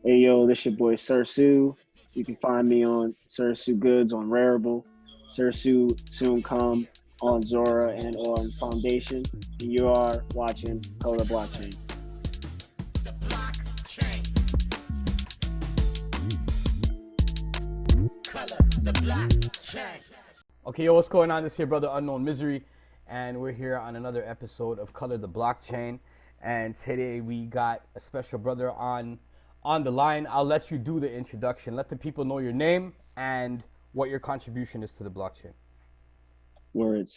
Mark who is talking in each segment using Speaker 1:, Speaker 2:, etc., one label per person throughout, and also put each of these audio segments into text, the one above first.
Speaker 1: Hey yo, this your boy Sirsu. You can find me on Sirsu Goods on Rarible, Sirsu Soon Come on Zora and on Foundation. And you are watching Color the Blockchain.
Speaker 2: Okay, yo, what's going on? This is your brother Unknown Misery, and we're here on another episode of Color the Blockchain. And today we got a special brother on the line. I'll let you do the introduction. Let the people know your name and what your contribution is to the blockchain.
Speaker 1: Word.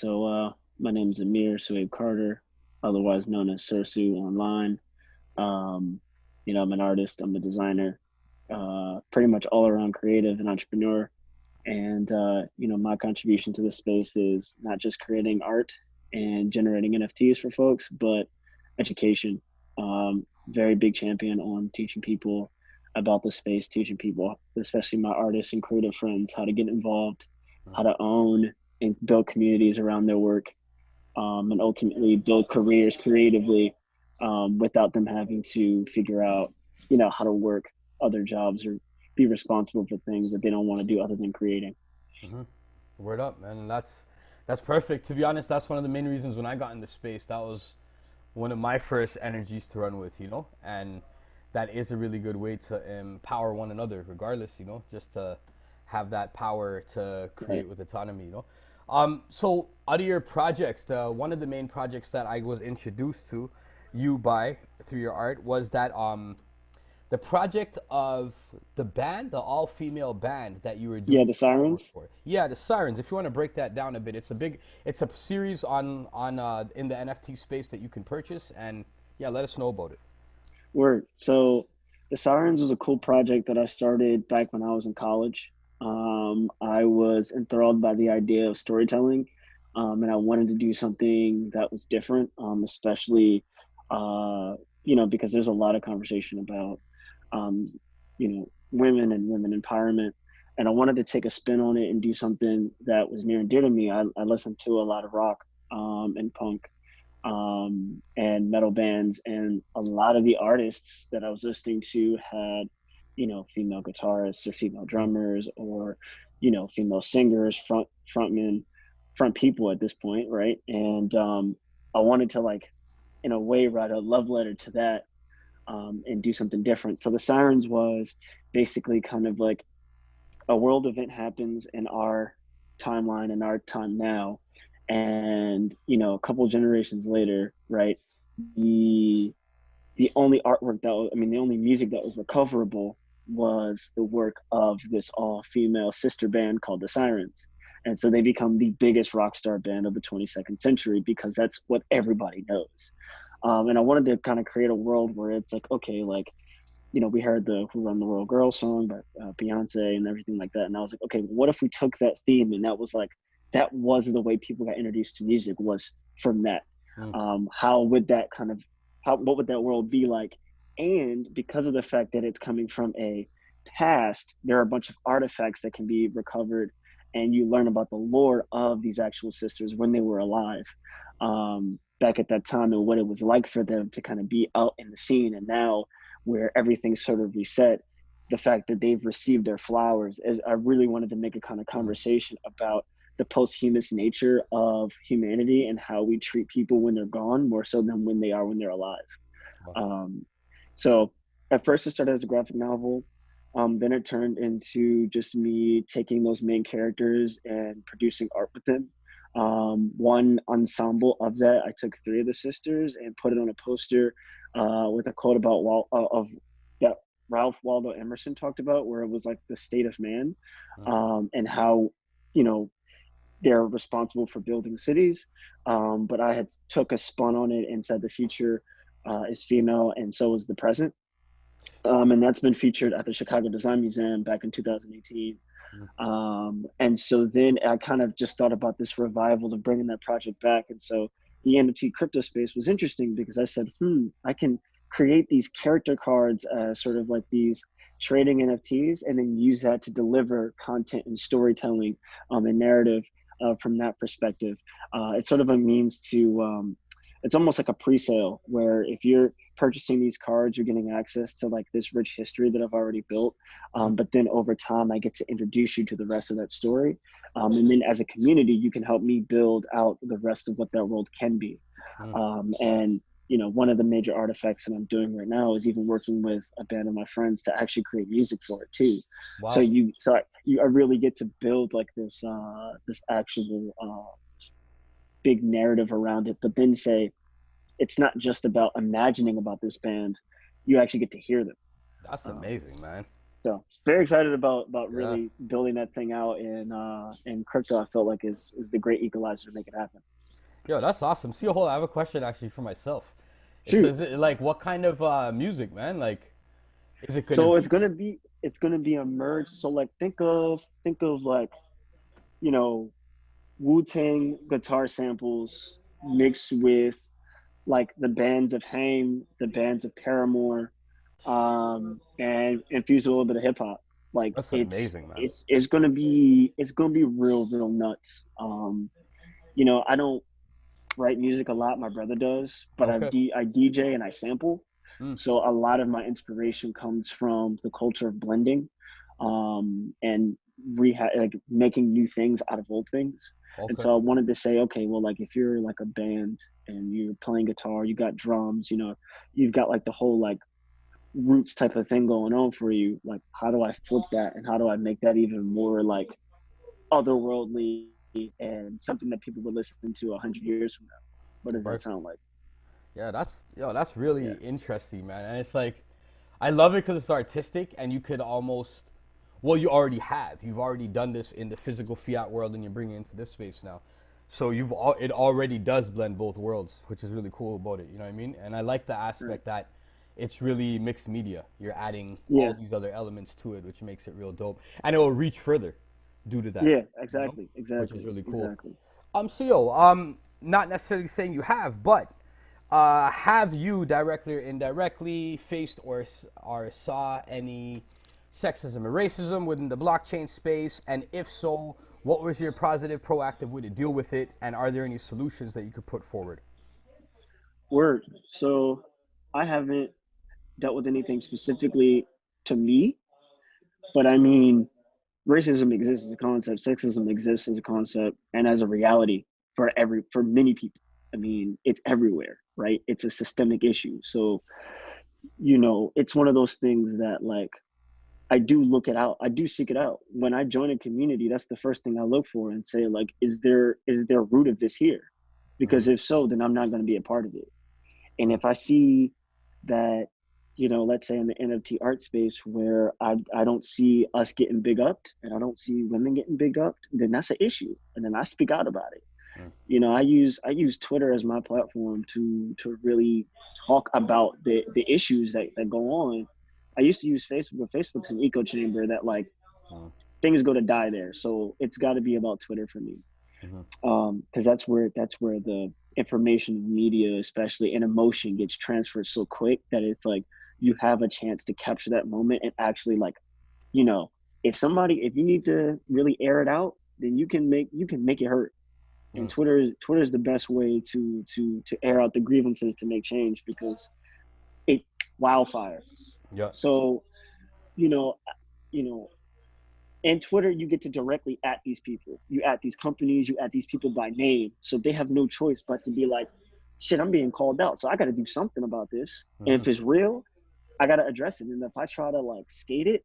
Speaker 1: My name is Ameer Suhayb Carter, otherwise known as Sirsu online. Um, I'm an artist. I'm a designer. Pretty much all around creative and entrepreneur. And my contribution to this space is not just creating art and generating NFTs for folks, but education. Very big champion on teaching people about the space, teaching people, especially my artists and creative friends, how to get involved, how to own and build communities around their work, and ultimately build careers creatively without them having to figure out, how to work other jobs or be responsible for things that they don't want to do other than creating.
Speaker 2: Mm-hmm. Word up, man. And that's perfect. To be honest, that's one of the main reasons when I got into space. That was one of my first energies to run with. And that is a really good way to empower one another, regardless, just to have that power to
Speaker 1: Right.
Speaker 2: create with autonomy. So out of your projects, one of the main projects that I was introduced to you by through your art was that the project of the band, the all-female band that you were
Speaker 1: Yeah,
Speaker 2: doing
Speaker 1: the
Speaker 2: some artwork
Speaker 1: sirens.
Speaker 2: for. Yeah, the Sirens. If you want to break that down a bit, it's a series on in the NFT space that you can purchase, and yeah, let us know about it.
Speaker 1: Word. So the sirens was a cool project that I started back when I was in college. I was enthralled by the idea of storytelling, and I wanted to do something that was different, especially, because there's a lot of conversation about, women and women empowerment. And I wanted to take a spin on it and do something that was near and dear to me. I listened to a lot of rock and punk and metal bands, and a lot of the artists that I was listening to had, female guitarists or female drummers or, female singers, frontmen, front people at this point, right? And I wanted to like, in a way, write a love letter to that and do something different. So the Sirens was basically kind of like a world event happens in our timeline in our time now, and a couple generations later, right, the the only artwork the only music that was recoverable was the work of this all-female sister band called the Sirens. And so they become the biggest rock star band of the 22nd century because that's what everybody knows. And I wanted to kind of create a world where it's like, okay, like, we heard the "Who Run the World" Girl song by Beyonce and everything like that. And I was like, okay, what if we took that theme and that was the way people got introduced to music was from that.
Speaker 2: Mm.
Speaker 1: How would that kind of what would that world be like? And because of the fact that it's coming from a past, there are a bunch of artifacts that can be recovered, and you learn about the lore of these actual sisters when they were alive, back at that time, and what it was like for them to kind of be out in the scene. And now where everything's sort of reset, the fact that they've received their flowers is, I really wanted to make a kind of
Speaker 2: Mm.
Speaker 1: conversation about the posthumous nature of humanity and how we treat people when they're gone more so than when they're alive.
Speaker 2: Wow.
Speaker 1: um, so at first it started as a graphic novel. Then it turned into just me taking those main characters and producing art with them. One ensemble of that, I took three of the sisters and put it on a poster with a quote about of that Ralph Waldo Emerson talked about, where it was like the state of man,
Speaker 2: Mm.
Speaker 1: and how you know they're responsible for building cities. But I had took a spun on it and said the future is female, and so is the present. And that's been featured at the Chicago Design Museum back in 2018.
Speaker 2: Mm.
Speaker 1: And so then I kind of just thought about this revival of bringing that project back. And so the NFT crypto space was interesting because I said, I can create these character cards as sort of like these trading NFTs and then use that to deliver content and storytelling and narrative from that perspective. It's sort of a means to it's almost like a pre-sale where if you're purchasing these cards, you're getting access to like this rich history that I've already built.
Speaker 2: Mm,
Speaker 1: But then over time, I get to introduce you to the rest of that story. And then as a community, you can help me build out the rest of what that world can be.
Speaker 2: mm.
Speaker 1: And one of the major artifacts that I'm doing right now is even working with a band of my friends to actually create music for it too. So
Speaker 2: Wow,
Speaker 1: I really get to build like this actual big narrative around it, but then say it's not just about imagining about this band. You actually get to hear them.
Speaker 2: that's
Speaker 1: Um,
Speaker 2: amazing, man.
Speaker 1: so very excited about
Speaker 2: Yeah.
Speaker 1: really building that thing out, and crypto. I felt like is the great equalizer to make it happen.
Speaker 2: Yo, that's awesome. See, hold on, I have a question actually for myself. It
Speaker 1: Shoot.
Speaker 2: says, like, what kind of music, man? Like, is it gonna
Speaker 1: So
Speaker 2: be?
Speaker 1: it's gonna be a merge. So like think of like you know Wu Tang guitar samples mixed with like the bands of Haim, the bands of Paramore, and infuse a little bit of hip hop. Like
Speaker 2: That's
Speaker 1: it's
Speaker 2: amazing, man.
Speaker 1: it's it's gonna be real nuts. I don't write music a lot. My brother does, but
Speaker 2: Okay.
Speaker 1: I DJ and I sample.
Speaker 2: Mm,
Speaker 1: So a lot of my inspiration comes from the culture of blending, and like making new things out of old things. And
Speaker 2: okay.
Speaker 1: so I wanted to say, okay, well, like if you're like a band and you're playing guitar, you got drums, you've got like the whole like roots type of thing going on for you. Like, how do I flip that and how do I make that even more like otherworldly and something that people would listen to 100 years from now? What does that
Speaker 2: Right.
Speaker 1: sound like?
Speaker 2: Yeah, that's really
Speaker 1: Yeah,
Speaker 2: interesting, man. And it's like, I love it because it's artistic, and you could almost, well, you already have. You've already done this in the physical fiat world, and you're bringing it into this space now. So it already does blend both worlds, which is really cool about it. You know what I mean? And I like the
Speaker 1: right.
Speaker 2: aspect that it's really mixed media. You're adding all
Speaker 1: Yeah,
Speaker 2: these other elements to it, which makes it real dope, and it will reach further due to that.
Speaker 1: yeah,
Speaker 2: You know,
Speaker 1: exactly,
Speaker 2: which is
Speaker 1: exactly,
Speaker 2: really cool.
Speaker 1: exactly.
Speaker 2: CEO, not necessarily saying you have, but have you directly or indirectly faced or saw any sexism or racism within the blockchain space? And if so, what was your positive, proactive way to deal with it? And are there any solutions that you could put forward?
Speaker 1: Word. So I haven't dealt with anything specifically to me, but I mean, racism exists as a concept, sexism exists as a concept, and as a reality for many people. I mean, it's everywhere, right? It's a systemic issue. So it's one of those things that like I do look it out. I do seek it out. When I join a community, that's the first thing I look for and say, like, is there a root of this here?
Speaker 2: Mm-hmm.
Speaker 1: Because if so, then I'm not going to be a part of it. And if I see that, let's say in the NFT art space where I don't see us getting big up and I don't see women getting big up, then that's an issue. And then I speak out about it. I use Twitter as my platform to really talk about the issues that go on. I used to use Facebook, but Facebook's an echo chamber that like things go to die there. So it's got to be about Twitter for me,
Speaker 2: Mm-hmm.
Speaker 1: because that's where the information media, especially and emotion, gets transferred so quick that it's like you have a chance to capture that moment and actually like you know if you need to really air it out, then you can make it hurt. And
Speaker 2: Mm.
Speaker 1: Twitter is the best way to air out the grievances to make change because it wildfire.
Speaker 2: Yeah.
Speaker 1: So you know you know and Twitter, you get to directly at these people, you at these companies, you at these people by name, so they have no choice but to be like, shit, I'm being called out, so I got to do something about this. And
Speaker 2: Mm-hmm.
Speaker 1: if it's real, I got to address it. And if I try to like skate it,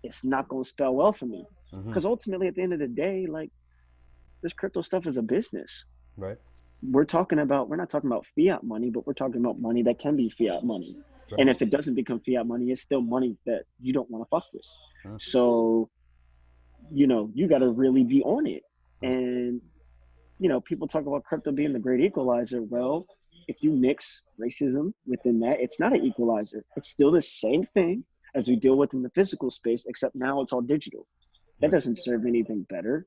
Speaker 1: it's not going to spell well for me,
Speaker 2: Mm-hmm.
Speaker 1: because ultimately at the end of the day, like, this crypto stuff is a business.
Speaker 2: Right.
Speaker 1: We're not talking about fiat money, but we're talking about money that can be fiat money. And
Speaker 2: Right.
Speaker 1: if it doesn't become fiat money, it's still money that you don't want to fuck with.
Speaker 2: Mm-hmm.
Speaker 1: So you got to really be on it. And people talk about crypto being the great equalizer. Well, if you mix racism within that, it's not an equalizer. It's still the same thing as we deal with in the physical space, except now it's all digital. That
Speaker 2: Right.
Speaker 1: doesn't serve anything better.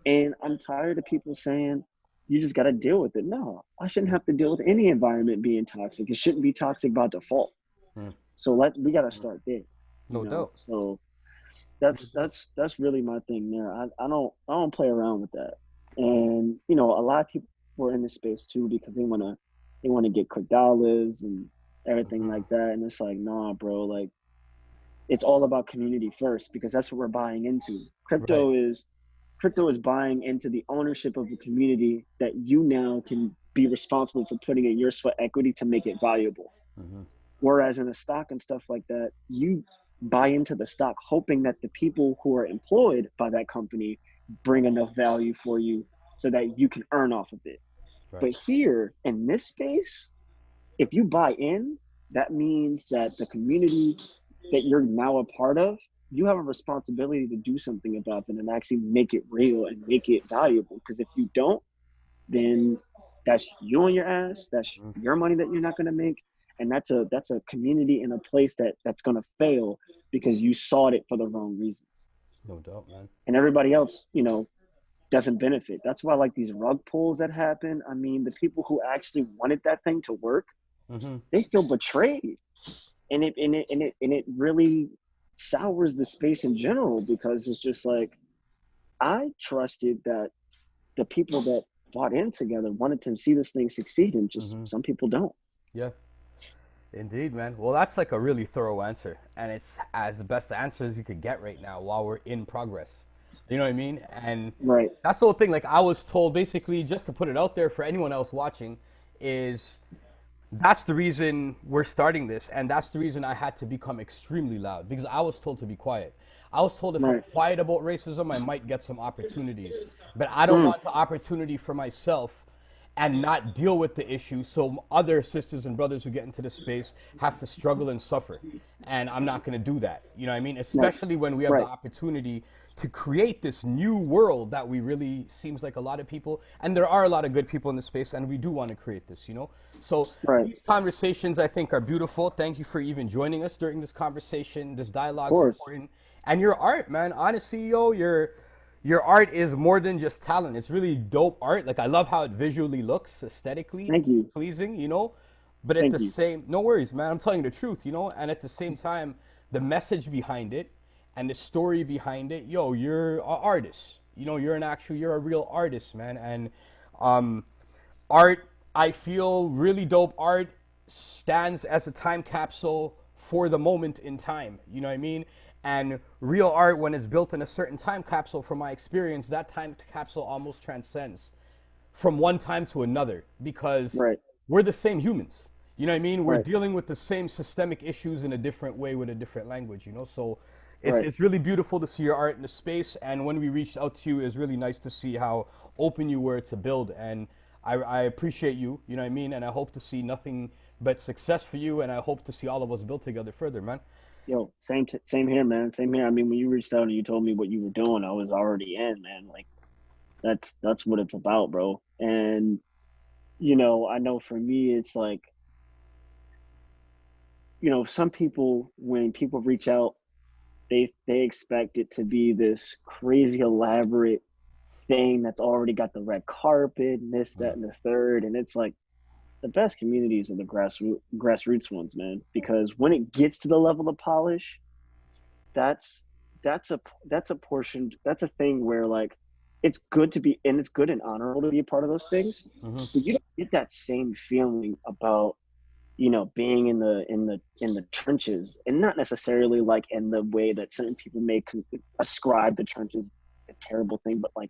Speaker 1: And I'm tired of people saying you just got to deal with it. No, I shouldn't have to deal with any environment being toxic. It shouldn't be toxic by default.
Speaker 2: Mm.
Speaker 1: So we got to start there.
Speaker 2: No doubt.
Speaker 1: So
Speaker 2: No
Speaker 1: that's
Speaker 2: doubt.
Speaker 1: that's that's really my thing there. I don't play around with that. And a lot of people are in this space too because they want to. They want to get quick dollars and everything
Speaker 2: Hmm.
Speaker 1: like that. And it's like, nah, bro, like it's all about community first because that's what we're buying into.
Speaker 2: Right.
Speaker 1: Crypto is buying into the ownership of the community that you now can be responsible for putting in your sweat equity to make it valuable.
Speaker 2: Hmm.
Speaker 1: Whereas in a stock and stuff like that, you buy into the stock hoping that the people who are employed by that company bring enough value for you so that you can earn off of it.
Speaker 2: Right.
Speaker 1: But here in this space, if you buy in, that means that the community that you're now a part of, you have a responsibility to do something about them and actually make it real and make it valuable. Because if you don't, then that's you on your ass. That's
Speaker 2: Mhm.
Speaker 1: your money that you're not going to make, and that's a community in a place that's going to fail because you sought it for the wrong reasons,
Speaker 2: No doubt, man.
Speaker 1: and everybody else, doesn't benefit. That's why like these rug pulls that happen. I mean, the people who actually wanted that thing to work,
Speaker 2: Hmm.
Speaker 1: they feel betrayed, and it really sours the space in general because it's just like I trusted that the people that bought in together wanted to see this thing succeed, and just
Speaker 2: Hmm.
Speaker 1: some people don't.
Speaker 2: Yeah. Indeed, man. Well, that's like a really thorough answer, and it's as the best answer as you could get right now while we're in progress. You know what I mean? And
Speaker 1: Right,
Speaker 2: that's the whole thing. Like I was told, basically, just to put it out there for anyone else watching, is that's the reason we're starting this, and that's the reason I had to become extremely loud because I was told to be quiet. I was told if I'm
Speaker 1: right.
Speaker 2: quiet about racism, I might get some opportunities, but I don't
Speaker 1: Mm,
Speaker 2: want the opportunity for myself and not deal with the issue so other sisters and brothers who get into the space have to struggle and suffer. And I'm not going to do that. You know what I mean?
Speaker 1: right,
Speaker 2: Especially when we have the
Speaker 1: right,
Speaker 2: opportunity to create this new world that we really seems like a lot of people, and there are a lot of good people in the space, and we do want to create this, you know. So
Speaker 1: right. Of
Speaker 2: these conversations I think are beautiful. Thank you for even joining us during this conversation. This dialogue's
Speaker 1: course.
Speaker 2: important, and your art, man. Honestly, yo, your art is more than just talent. It's really dope art. Like I love how it visually looks, aesthetically
Speaker 1: Thank you.
Speaker 2: pleasing, you know. But at the
Speaker 1: Thank you.
Speaker 2: same, no worries, man. I'm telling you the truth, you know. And at the same time, the message behind it and the story behind it, yo, you're an artist. You know, you're a real artist, man. And um, art, I feel really dope art stands as a time capsule for the moment in time. You know what I mean? And real art, when it's built in a certain time capsule, from my experience, that time capsule almost transcends from one time to another because
Speaker 1: Right,
Speaker 2: we're the same humans. You know what I mean? We're
Speaker 1: right,
Speaker 2: dealing with the same systemic issues in a different way with a different language, you know? So it's
Speaker 1: right.
Speaker 2: it's really beautiful to see your art in the space, and when we reached out to you, it's really nice to see how open you were to build, and I appreciate you, you know what I mean? And I hope to see nothing but success for you, and I hope to see all of us build together further, man.
Speaker 1: Yo, same here, man. Same here. I mean, when you reached out and you told me what you were doing, I was already in, man. Like that's what it's about, bro. And I know for me, it's like some people when people reach out, they expect it to be this crazy elaborate thing that's already got the red carpet and this, that, and the third. And it's like the best communities are the grassroots ones, man. Because when it gets to the level of polish, that's that's a that's a portion that's a thing where like it's good to be and it's good and honorable to be a part of those things,
Speaker 2: Hmm.
Speaker 1: but you don't get that same feeling about being in the trenches, and not necessarily like in the way that certain people may ascribe the trenches a terrible thing, but like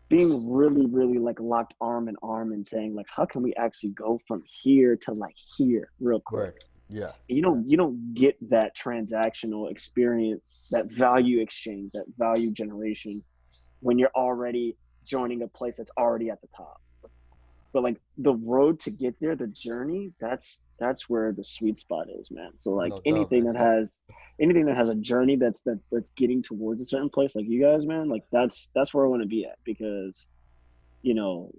Speaker 1: being really, really like locked arm in arm and saying like, how can we actually go from here to like here real quick?
Speaker 2: Right. Yeah.
Speaker 1: And you don't get that transactional experience, that value exchange, that value generation when you're already joining a place that's already at the top. But like the road to get there, the journey, that's where the sweet spot is, man. So like
Speaker 2: No doubt,
Speaker 1: anything
Speaker 2: man.
Speaker 1: that has a journey that's getting towards a certain place, like you guys, man, like that's where I want to be at, because you know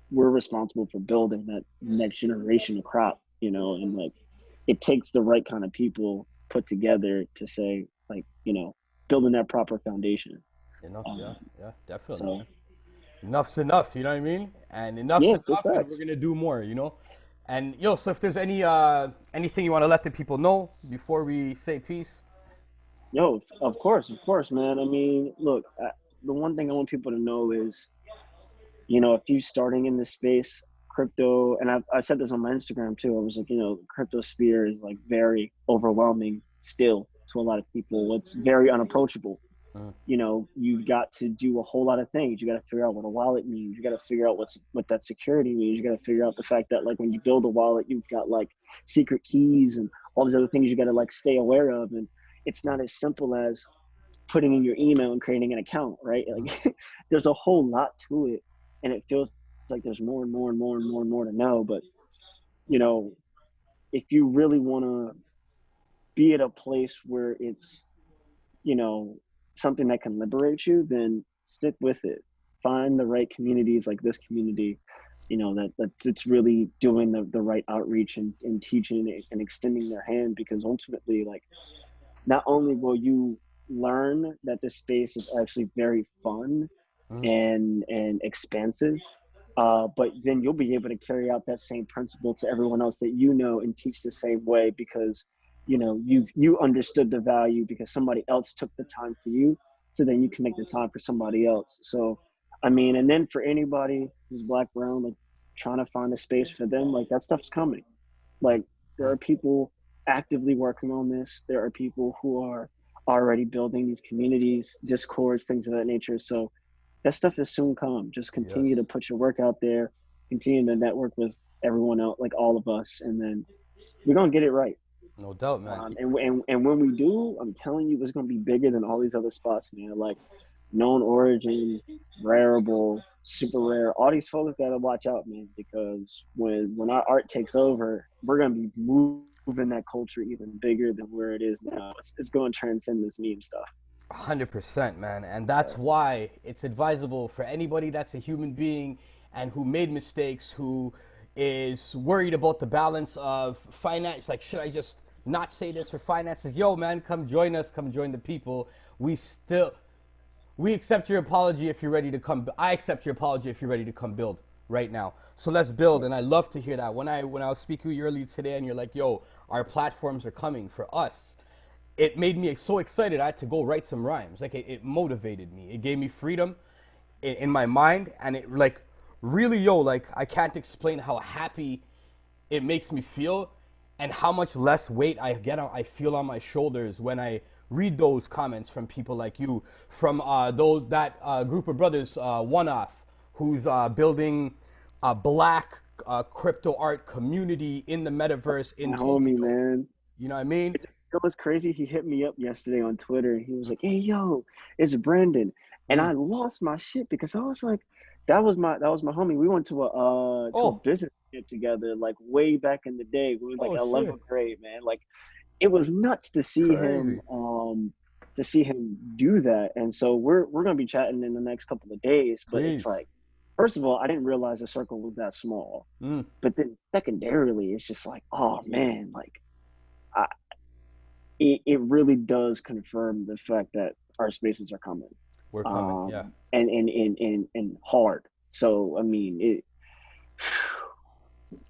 Speaker 1: we're responsible for building that next generation of crop, and like it takes the right kind of people put together to say like, building that proper foundation.
Speaker 2: Enough, yeah,
Speaker 1: Um,
Speaker 2: yeah, definitely,
Speaker 1: so
Speaker 2: man. Enough's enough, you know what I mean? And enough's
Speaker 1: yeah, big
Speaker 2: enough, and we're
Speaker 1: facts.
Speaker 2: gonna do more, you know. And yo, so if there's anything you want to let the people know before we say peace.
Speaker 1: Yo, of course, man. I mean, look, the one thing I want people to know is, if you starting in this space, crypto, and I said this on my Instagram too. I was like, crypto sphere is like very overwhelming still to a lot of people. It's very unapproachable.
Speaker 2: Mm,
Speaker 1: You've got to do a whole lot of things. You got to figure out what a wallet means. You got to figure out what that security means. You got to figure out the fact that like when you build a wallet, you've got like secret keys and all these other things you got to like stay aware of. And it's not as simple as putting in your email and creating an account, right?
Speaker 2: mm,
Speaker 1: Like there's a whole lot to it, and it feels like there's more and more and more and more and more to know. But you know, if you really want to be at a place where it's you know something that can liberate you, then stick with it. Find the right communities like this community, that's it's really doing the right outreach and teaching and extending their hand, because ultimately, like, not only will you learn that this space is actually very fun
Speaker 2: mm.
Speaker 1: and expansive, but then you'll be able to carry out that same principle to everyone else that and teach the same way, because you understood the value because somebody else took the time for you, so then you can make the time for somebody else. So I mean, and then for anybody who's black, brown, like, trying to find a space for them, like, that stuff's coming. Like, there
Speaker 2: Mm.
Speaker 1: are people actively working on this. There are people who are already building these communities, discords, things of that nature. So that stuff is soon come. Just
Speaker 2: Yes,
Speaker 1: continue to put your work out there, continue to network with everyone else, like all of us, and then we're gonna get it right.
Speaker 2: no doubt, man.
Speaker 1: And when we do, I'm telling you, it's gonna be bigger than all these other spots, man. Like, known origin, rareable, super rare. All these folks gotta watch out, man, because when our art takes over, we're gonna be moving that culture even bigger than where it is now. It's going to transcend this meme stuff.
Speaker 2: 100%, man. And that's why it's advisable for anybody that's a human being and who made mistakes, who is worried about the balance of finance. Like, should I just not say this for finances? Yo, man, come join us. Come join the people. We still, we accept your apology if you're ready to come. I accept your apology if you're ready to come build right now. So let's build. And I love to hear that. When I was speaking with you earlier today, and you're like, "Yo, our platforms are coming for us." It made me so excited. I had to go write some rhymes. Like, it motivated me. It gave me freedom in my mind, and it, like, really, yo, like, I can't explain how happy it makes me feel, and how much less weight I feel on my shoulders when I read those comments from people like you, from those that group of brothers, One Off, who's building a black crypto art community in the metaverse in
Speaker 1: My homie,
Speaker 2: Tokyo.
Speaker 1: man.
Speaker 2: You know what I mean?
Speaker 1: It was crazy. He hit me up yesterday on Twitter, and he was like, "Hey, yo, it's Brendan," and
Speaker 2: Mm.
Speaker 1: I lost my shit because I was like, "That was my homie. We went to a
Speaker 2: Oh,
Speaker 1: business trip together, like, way back in the day. We was like
Speaker 2: oh shit.
Speaker 1: 11th grade, man. Like, it was nuts
Speaker 2: Crazy.
Speaker 1: to see him do that. And so we're gonna be chatting in the next couple of days. But it's
Speaker 2: Please.
Speaker 1: like, first of all, I didn't realize the circle was that small.
Speaker 2: Mm,
Speaker 1: But then secondarily, it's just like, oh man, like, I, it really does confirm the fact that our spaces are coming,
Speaker 2: we're coming. Yeah.
Speaker 1: and hard. So I mean,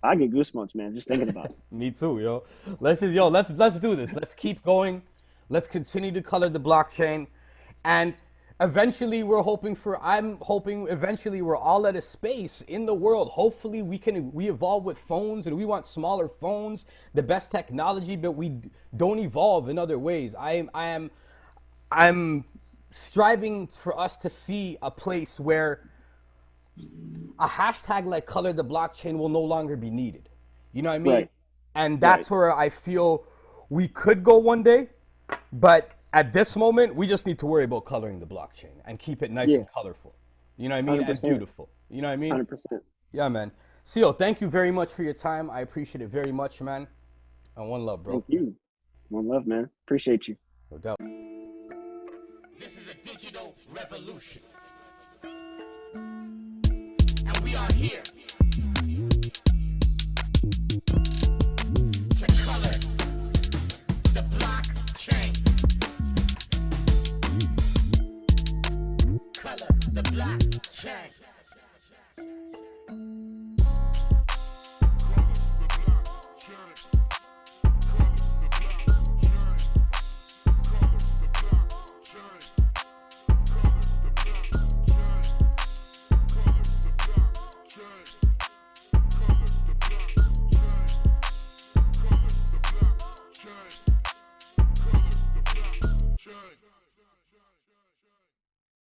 Speaker 1: I get goosebumps, man, just thinking about it.
Speaker 2: Me too, yo. Let's do this. Let's keep going. Let's continue to color the blockchain, and eventually I'm hoping eventually we're all at a space in the world. Hopefully we evolve with phones, and we want smaller phones, the best technology, but we don't evolve in other ways. I'm striving for us to see a place where a hashtag like color the blockchain will no longer be needed. You know what I mean?
Speaker 1: Right,
Speaker 2: And
Speaker 1: right.
Speaker 2: that's where I feel we could go one day, but at this moment, we just need to worry about coloring the blockchain and keep it nice
Speaker 1: Yeah,
Speaker 2: and colorful. You know what I mean? And
Speaker 1: 100%,
Speaker 2: beautiful. You know what I mean?
Speaker 1: 100%.
Speaker 2: Yeah, man. Seal, thank you very much for your time. I appreciate it very much, man. And one love, bro.
Speaker 1: Thank you. One love, man. Appreciate you.
Speaker 2: No doubt.
Speaker 3: This is a digital revolution. And we are here to color the blockchain. Color the blockchain. Color the blockchain.
Speaker 4: blockchain.